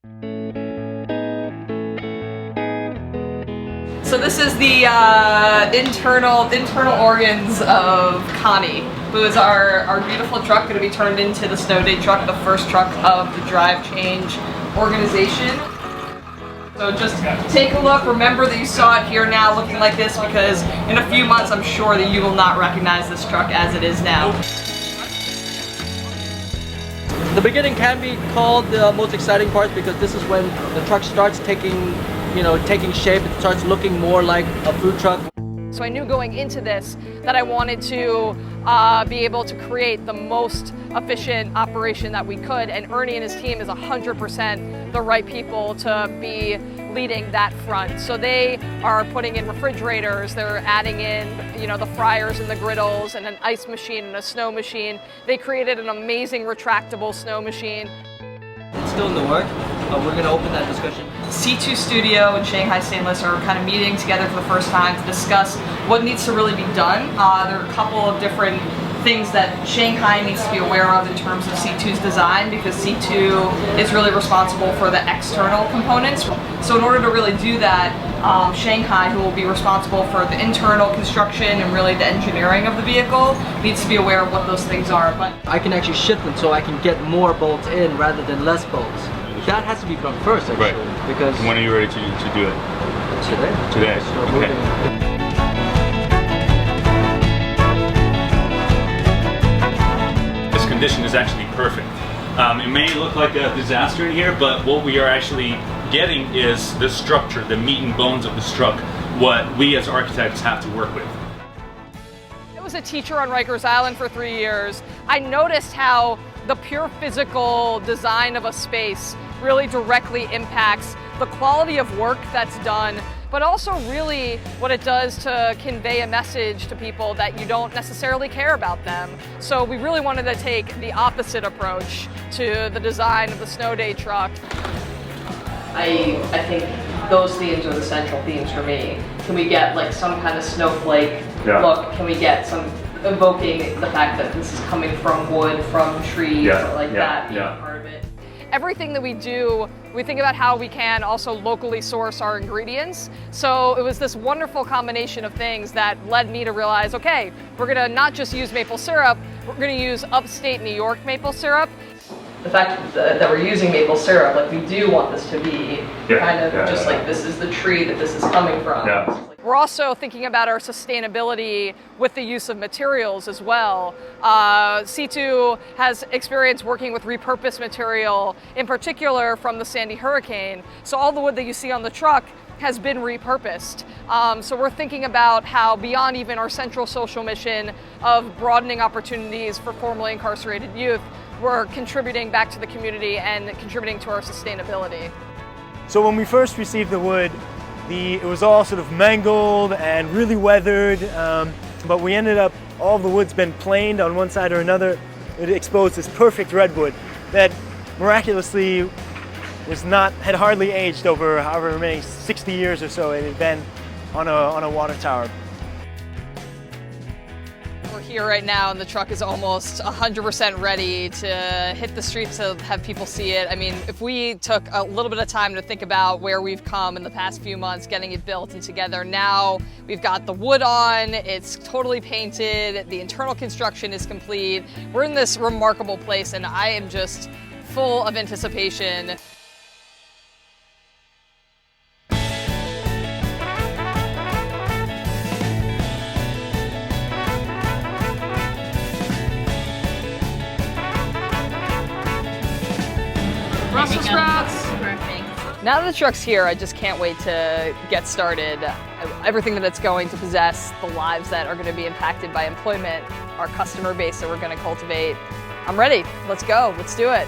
So this is the internal organs of Connie, who is our beautiful truck, going to be turned into the Snowday truck, the first truck of the Drive Change organization. So just take a look, remember that you saw it here now looking like this, because in a few months I'm sure that you will not recognize this truck as it is now. The beginning can be called the most exciting part because this is when the truck starts taking shape. It starts looking more like a food truck. So I knew going into this that I wanted to be able to create the most efficient operation that we could, and Ernie and his team is 100% the right people to be leading that front. So they are putting in refrigerators, they're adding in, the fryers and the griddles and an ice machine and a snow machine. They created an amazing retractable snow machine. It's still in the work. We're going to open that discussion. Situ Studio and Shanghai Stainless are kind of meeting together for the first time to discuss what needs to really be done. There are a couple of different things that Shanghai needs to be aware of in terms of Situ's design, because Situ is really responsible for the external components. So in order to really do that, Shanghai, who will be responsible for the internal construction and really the engineering of the vehicle, needs to be aware of what those things are. But I can actually shift them so I can get more bolts in rather than less bolts. That has to be done first, actually. Right. Because when are you ready to do it? Today. Today. Okay. This condition is actually perfect. It may look like a disaster in here, but what we are actually getting is the structure, the meat and bones of this truck, what we as architects have to work with. I was a teacher on Rikers Island for 3 years. I noticed how the pure physical design of a space really directly impacts the quality of work that's done, but also really what it does to convey a message to people that you don't necessarily care about them. So we really wanted to take the opposite approach to the design of the Snowday truck. I think those themes are the central themes for me. Can we get like some kind of snowflake look? Can we get some evoking the fact that this is coming from wood, from trees, that being part of it? Everything that we do, we think about how we can also locally source our ingredients. So it was this wonderful combination of things that led me to realize, okay, we're gonna not just use maple syrup, we're gonna use upstate New York maple syrup. The fact that we're using maple syrup, like we do want this to be like this is the tree that this is coming from. Yeah. We're also thinking about our sustainability with the use of materials as well. Situ has experience working with repurposed material, in particular from the Sandy hurricane. So all the wood that you see on the truck has been repurposed. So we're thinking about how beyond even our central social mission of broadening opportunities for formerly incarcerated youth, we're contributing back to the community and contributing to our sustainability. So when we first received the wood, it was all sort of mangled and really weathered, but we ended up, all the wood's been planed on one side or another. It exposed this perfect redwood that miraculously had hardly aged over however many, 60 years or so it had been on a water tower. We're here right now and the truck is almost 100% ready to hit the streets to have people see it. I mean, if we took a little bit of time to think about where we've come in the past few months, getting it built and together, now we've got the wood on, it's totally painted, the internal construction is complete. We're in this remarkable place and I am just full of anticipation. Brussels sprouts! Now that the truck's here, I just can't wait to get started. Everything that it's going to possess, the lives that are going to be impacted by employment, our customer base that we're going to cultivate. I'm ready. Let's go. Let's do it.